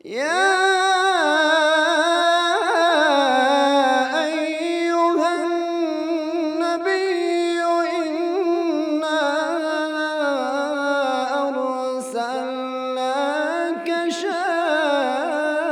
يا أيها النبي إنا أرسلناك شاهدا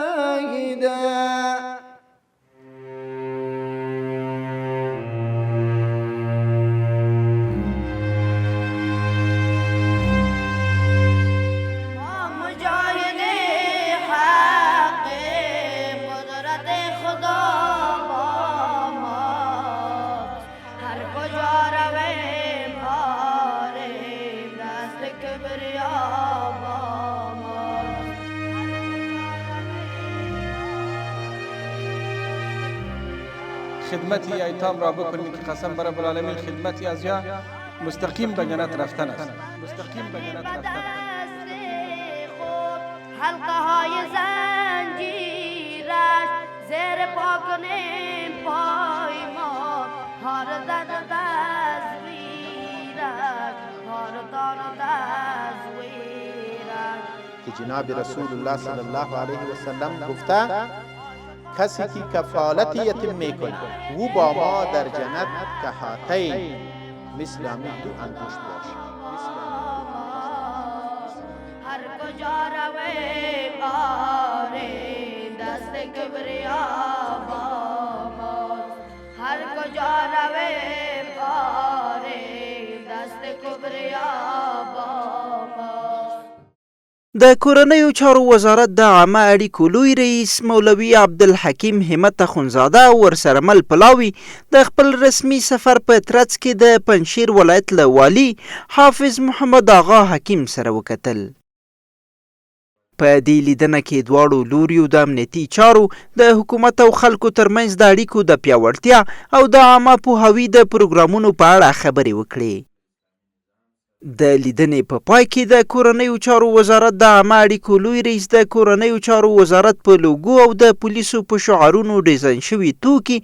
خدمتی ایتام را بکنید که قسم بر رب العالمین خدمتی از یا مستقیم به جنت رفتن است. مستقیم به جنت رفتن است. حلقه های زنجیرش زیر پا کنیم پای ما هر دد تصویرش هر دار تصویرش که جناب رسول الله صلی الله علیه و سلم گفته کسی که کفالت یتیم میکنه او با ما در جنت که هاتین مثل همین دو انگشت باشه. هر کجا رویم آره دست کبریا با ماست هر کجا رویم آره دست کبریا با ماست. د کورنیو چارو وزارت د عامه اړیکو لوی رئیس مولوي عبدالحکیم همت اخونزاده ورسره مل پلاوي د خپل رسمي سفر په ترڅ کې د پنجشیر ولایت له والي حافظ محمد آغا حکیم سره وکتل. په دې لیدنه کې دواړو لوریو د امنیتي چارو د حکومت او خلکو ترمنځ د اړیکو د پیاوړتیا او د عامه پوهاوي د پروګرامونو په اړه خبرې وکړې. د لیدنې په پای کې د کورنیو چارو وزارت د عامه اړیکو لوی رئیس د کورنیو چارو وزارت په لوګو او د پولیسو په شعارونو ډیزاین شوي توکي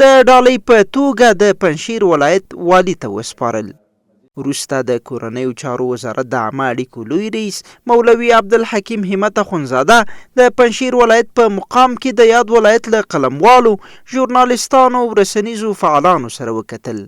د ډالۍ په توګه د پنجشیر ولایت والي ته وسپارل. وروسته د کورنیو چارو وزارت د عامه اړیکو لوی رئیس مولوي عبدالحکیم همت اخونزاده د پنجشیر ولایت په مقام کې د یاد ولایت له قلموالو، ژورنالستانو او رسنیزو فعالانو سره وکتل.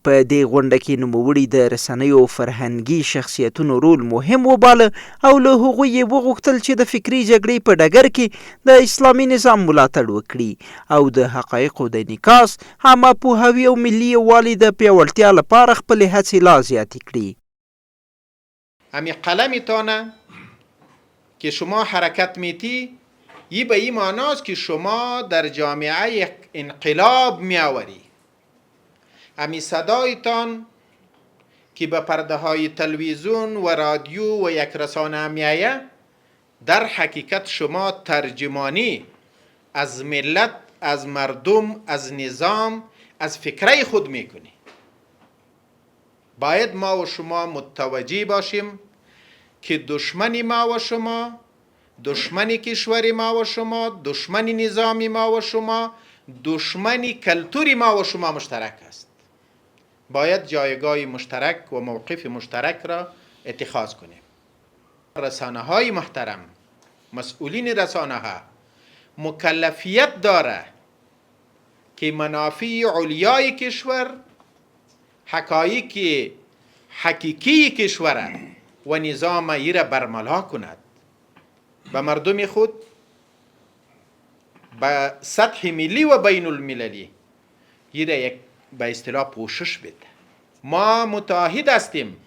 په دې غونډه کې نوموړي د رسنیو فرهنګي شخصیتونو رول مهم وباله او له هغوی یې وغوښتل چې د فکري جګړې په ډګر کې د اسلامي نظام ملاتړ وکړي او د حقایقو د انعکاس، عامه پوهاوي او ملي یووالي د پیاوړتیا لپاره خپلې هڅې لا زیاتې کړي. همین قلمتانه که شما حرکت میتی یه به این معناست که شما در جامعه یک انقلاب میآوری. امی صدایتان که به پرده های تلویزیون و رادیو و یک رسانه میآید در حقیقت شما ترجمانی از ملت، از مردم، از نظام، از فکره خود میکنی. باید ما و شما متوجه باشیم که دشمن ما و شما، دشمن کشور ما و شما، دشمن نظام ما و شما، دشمن کلتور ما و شما مشترک است. باید جایگاه مشترک و موقف مشترک را اتخاذ کنیم. رسانه های محترم، مسئولین رسانه ها مکلفیت داره که منافع علیای کشور، حقایق حقیقی کشور و نظام ای را برملا کند. به مردم خود به سطح ملی و بین المللی ای را یک به اصطلاح پوشش بده. ما متعهد هستیم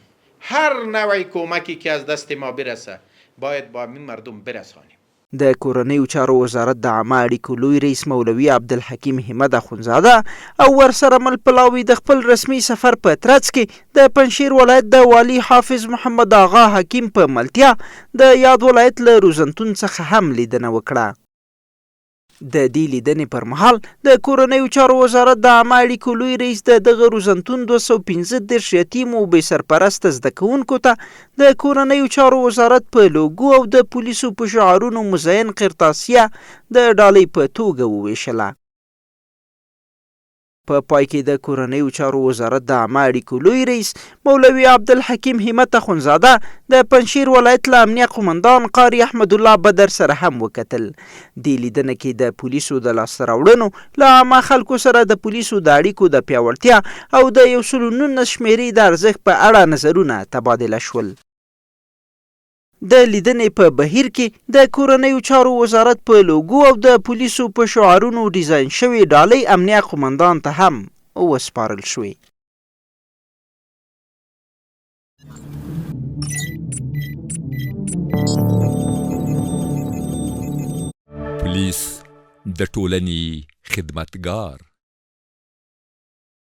هر نوع کمکی که از دست ما برسه باید با این مردم برسانیم. د کورنیو چارو وزارت د عامه اړیکو لوی رئیس مولوي عبدالحکیم همت اخونزاده او ورسره مل پلاوي د خپل رسمي سفر په ترڅ کې د پنجشیر ولایت د والي حافظ محمد آغا حکیم په ملتیا د یاد ولایت له روزنتون څخه هم لیدنه وکړه. د دې لیدنې پر مهال د کورنیو چارو وزارت د عامه اړیکو لوی رئیس د دغه روزنتون 215 یتیم او بې سرپرسته زده کوونکو ته د کورنیو چارو وزارت په لوګو او د پولیسو په شعارونو مزین قرطاسیه د ډالۍ په توګه وویشله. په پای کې د کورنیو چارو وزارت د عامه اړیکو لوی رئیس مولوي عبدالحکیم همت اخونزاده د پنجشیر ولایت له امنیه قومندان قاری احمد الله بدر سره هم وکتل. دې لیدنه کې د پولیسو د لاسته راوړنو له عامه خلکو سره د پولیسو د اړیکو د پیاوړتیا او د 119 شمېرې د ارزښت په اړه نظرونه تبادله شول. د لیدنې په بهیر کې د کورنیو چارو وزارت په لوګو او د پولیسو په شعارونو ډیزاین شوې ډالۍ امنیه قومندان ته هم وسپارل شوې. پولیس د ټولنې خدمتګار